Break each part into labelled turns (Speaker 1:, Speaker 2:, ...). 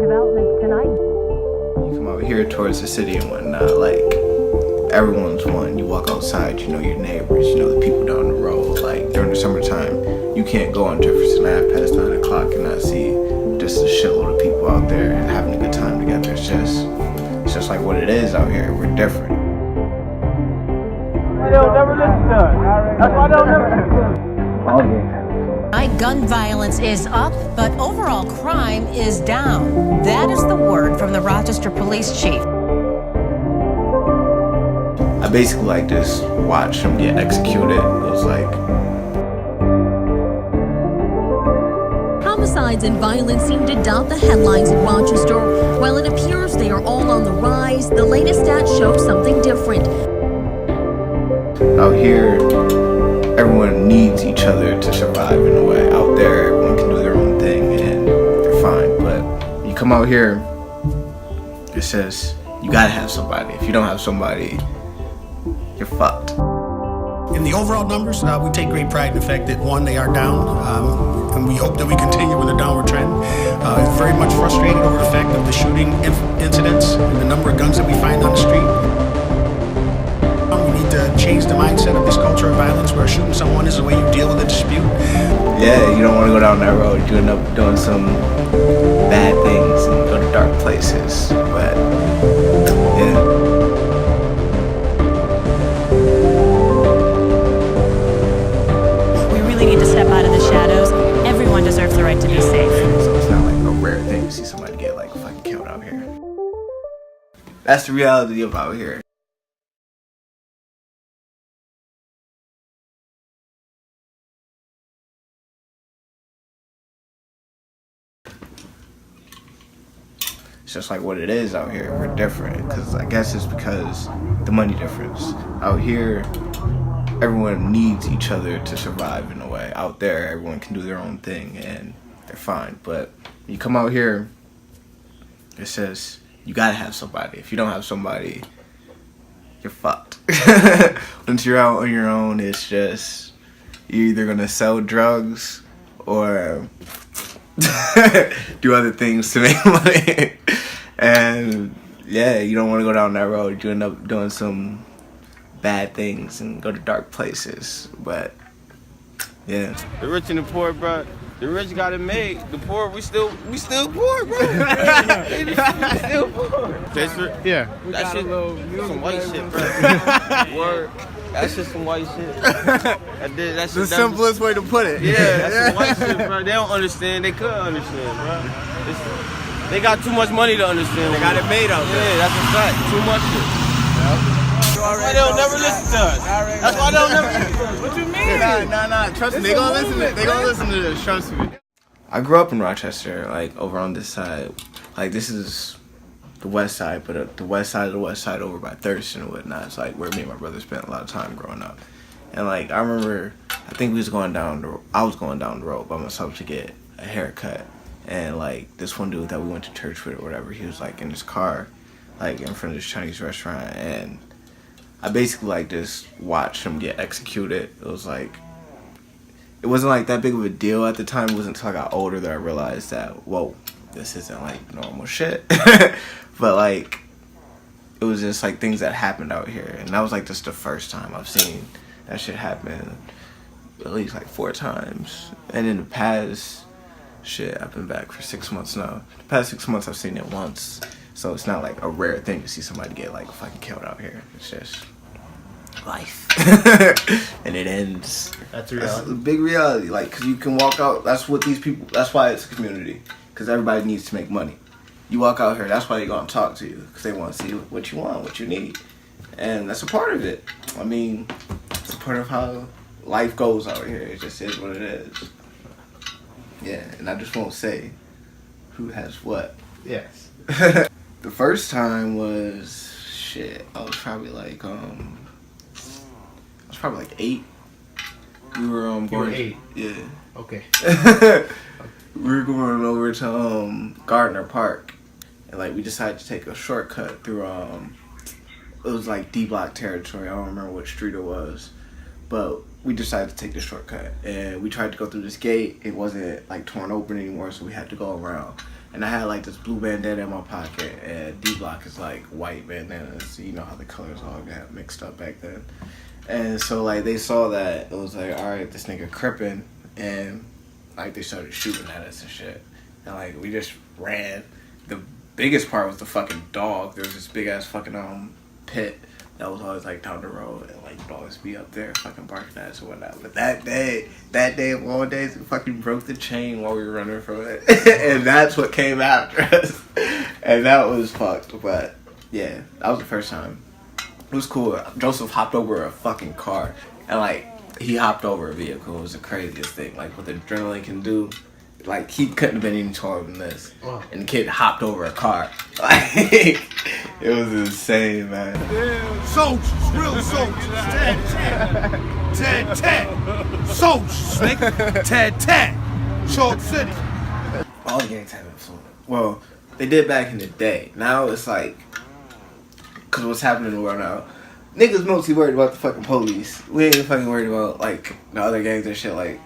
Speaker 1: developments tonight.
Speaker 2: You come out here towards the city and whatnot, like, everyone's one. You walk outside, you know your neighbors, you know the people down the road. Like, during the summertime, you can't go on Jefferson Ave past 9 o'clock and not see just a shitload of people out there and having a good time together. It's just like what it is out here. We're different.
Speaker 3: They'll never listen to us. That's why they'll never listen to us.
Speaker 1: Gun violence is up, but overall crime is down. That is the word from the Rochester police chief.
Speaker 2: I basically like just watch them get executed. It was like
Speaker 4: homicides and violence seem to dot the headlines in Rochester. While it appears they are all on the rise, the latest stats show something different.
Speaker 2: out here, everyone needs each other to survive in a way. Out there, everyone can do their own thing and they're fine. But you come out here, it says you gotta have somebody. If you don't have somebody, you're fucked.
Speaker 5: In the overall numbers, we take great pride in the fact that, one, they are down, and we hope that we continue with a downward trend. Very much frustrated over the fact of the shooting incidents and the number of guns that we find on the street. We need to change the mindset of this culture of violence where shooting someone is the way you deal with a dispute.
Speaker 2: Yeah, you don't want to go down that road. You end up doing some bad things and go to dark places. But, yeah.
Speaker 1: Need to step out of the shadows. Everyone deserves the right to be safe.
Speaker 2: So it's not like a rare thing to see somebody get like fucking killed out here. That's the reality of out here. It's just like what it is out here. We're different, because I guess it's because the money difference. Out here, everyone needs each other to survive in a way. Out there, everyone can do their own thing and they're fine. But you come out here, it says you gotta have somebody. If you don't have somebody, you're fucked. Once you're out on your own, it's just you're either gonna sell drugs or do other things to make money. And yeah, you don't want to go down that road. You end up doing some bad things and go to dark places. But yeah,
Speaker 3: The rich and the poor, bro. The rich got it made. The poor, we still poor, bro. we still poor.
Speaker 6: Yeah.
Speaker 3: That shit, some white shit, bro. Word. That's just some white shit. That's
Speaker 6: The simplest way to put it.
Speaker 3: Yeah, that's some white shit, bro. They don't understand. They could understand, bro. They got too much money to understand.
Speaker 6: They got it made out there.
Speaker 3: Yeah, that's a fact. Too much shit. That's why they'll never listen to us. That's why they'll never listen to us. What you mean?
Speaker 6: Nah. Trust me. They gonna listen to it. They gonna listen to this. Trust me.
Speaker 2: I grew up in Rochester, like over on this side. Like this is the west side, but the west side of the west side over by Thurston and whatnot. It's like where me and my brother spent a lot of time growing up. And like I remember, I think I was going down the road by myself to get a haircut. And like this one dude that we went to church with or whatever, he was like in his car, like in front of this Chinese restaurant, and I basically like just watched him get executed. It was like, it wasn't like that big of a deal at the time. It wasn't until I got older that I realized that, whoa, this isn't like normal shit. But like, it was just like things that happened out here. And that was like just the first time I've seen that shit happen at least like 4 times. And in the past, shit, I've been back for 6 months now. The past 6 months I've seen it once. So it's not like a rare thing to see somebody get like fucking killed out here. It's just life. And it ends.
Speaker 6: That's reality.
Speaker 2: That's a big reality. Like, cause you can walk out, that's what these people, that's why it's a community. Cause everybody needs to make money. You walk out here, that's why they're gonna talk to you. Cause they wanna see what you want, what you need. And that's a part of it. I mean, it's a part of how life goes out here. It just is what it is. Yeah, and I just won't say who has what.
Speaker 6: Yes.
Speaker 2: The first time was, shit, I was probably like 8. We were
Speaker 6: You
Speaker 2: going.
Speaker 6: were 8?
Speaker 2: Yeah.
Speaker 6: Okay.
Speaker 2: We were going over to Gardner Park, and like we decided to take a shortcut through it was like D Block territory. I don't remember what street it was, but we decided to take the shortcut, and we tried to go through this gate. It wasn't like torn open anymore, so we had to go around. And I had like this blue bandana in my pocket, and D Block is like white bandanas. You know how the colors all got mixed up back then. And so like they saw that, it was like, all right, this nigga crippin', and like they started shooting at us and shit. And like we just ran. The biggest part was the fucking dog. There was this big ass fucking pit that was always like down the road, and like dogs be up there fucking barking at us or whatnot. But that day of all days, we fucking broke the chain while we were running from it. And that's what came after us. And that was fucked. But yeah, that was the first time. It was cool. Joseph hopped over a fucking car, and like he hopped over a vehicle. It was the craziest thing. Like what the adrenaline can do. Like he couldn't have been any taller than this. Wow. And the kid hopped over a car. Like it was insane, man.
Speaker 3: Damn. Soldiers, real soldiers. Tat. Soldiers, nigga. Tat. Short City.
Speaker 2: All the gangs have influence. Well, they did back in the day. Now it's like, cause what's happening in the world now, niggas mostly worried about the fucking police. We ain't fucking worried about like the other gangs and shit. Like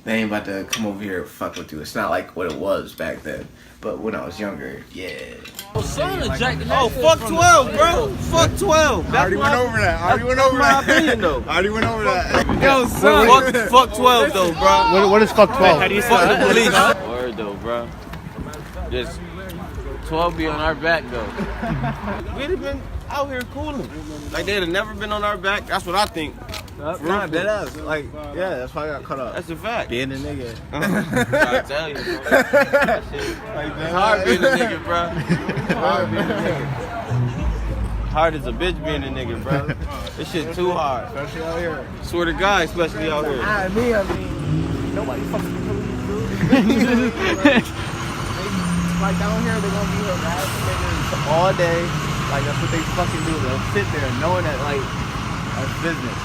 Speaker 2: they ain't about to come over here and fuck with you. It's not like what it was back then. But when I was younger, yeah.
Speaker 3: Oh, fuck 12, bro. Fuck 12.
Speaker 6: I already went over that. I already went over that.
Speaker 3: My opinion, though.
Speaker 6: I already went over that.
Speaker 3: Yo, son. Fuck 12, though, bro.
Speaker 6: What is fuck 12?
Speaker 3: How do you fuck the police?
Speaker 7: Word, though, bro. Just 12 be on our back, though.
Speaker 3: We'd have been out here cooling. Like, they'd have never been on our back. That's what I think.
Speaker 6: Nah, dead ass. Like, yeah, that's why I got cut up.
Speaker 3: That's a fact.
Speaker 6: Being a nigga.
Speaker 7: I tell you, bro. That shit, it's hard being a nigga, bro. Hard being a nigga. Hard as a bitch being a nigga, bro. This shit too hard.
Speaker 6: Especially out here.
Speaker 3: Swear to God, especially out here.
Speaker 6: I mean, nobody fucking police, dude. Like down here, they're gonna be harassing niggas all day. Like that's what they fucking do. They'll sit there knowing that like that's business.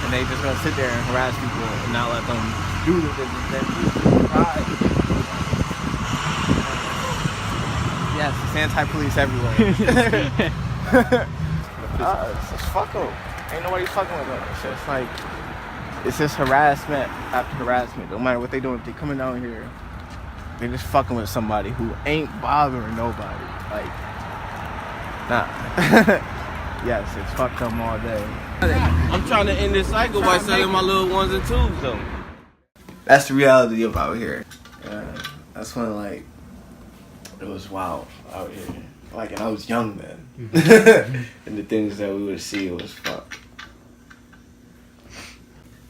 Speaker 6: And they just gonna sit there and harass people and not let them do the business that do. Right. Yes, it's anti-police everywhere. It's fuck them. Ain't nobody fucking with them. It's just like, it's just harassment after harassment. No matter what they doing, if they coming down here, they just fucking with somebody who ain't bothering nobody. Like, nah. Yes, it's fucked them all day.
Speaker 3: I'm trying to end this cycle by selling my little ones and twos, though.
Speaker 2: That's the reality of out here. That's when like it was wild out here. Like, and I was young then, and the things that we would see was fuck.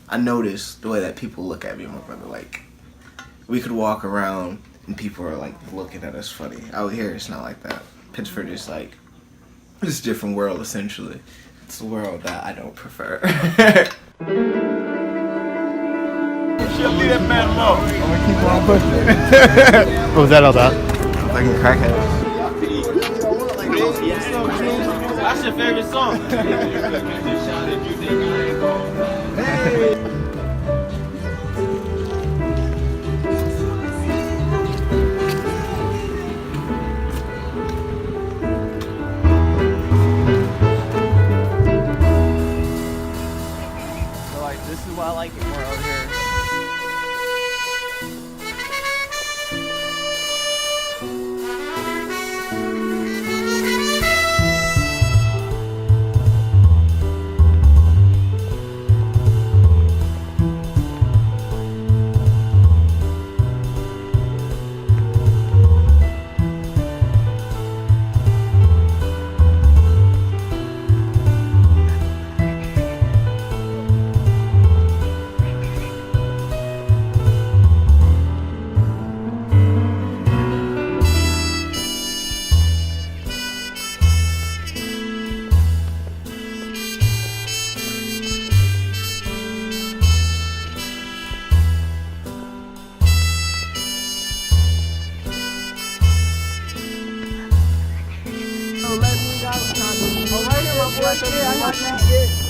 Speaker 2: I noticed the way that people look at me and my brother. Like, we could walk around and people are like looking at us funny. Out here, it's not like that. Pittsburgh is like this different world essentially. It's a world that I don't prefer.
Speaker 3: She'll leave that man alone.
Speaker 6: I'm gonna keep on pushing. What was that all about?
Speaker 2: Fucking crackheads.
Speaker 3: That's your favorite song.
Speaker 6: So like, this is why I like it more out here. Right here, my boy. I got that shit.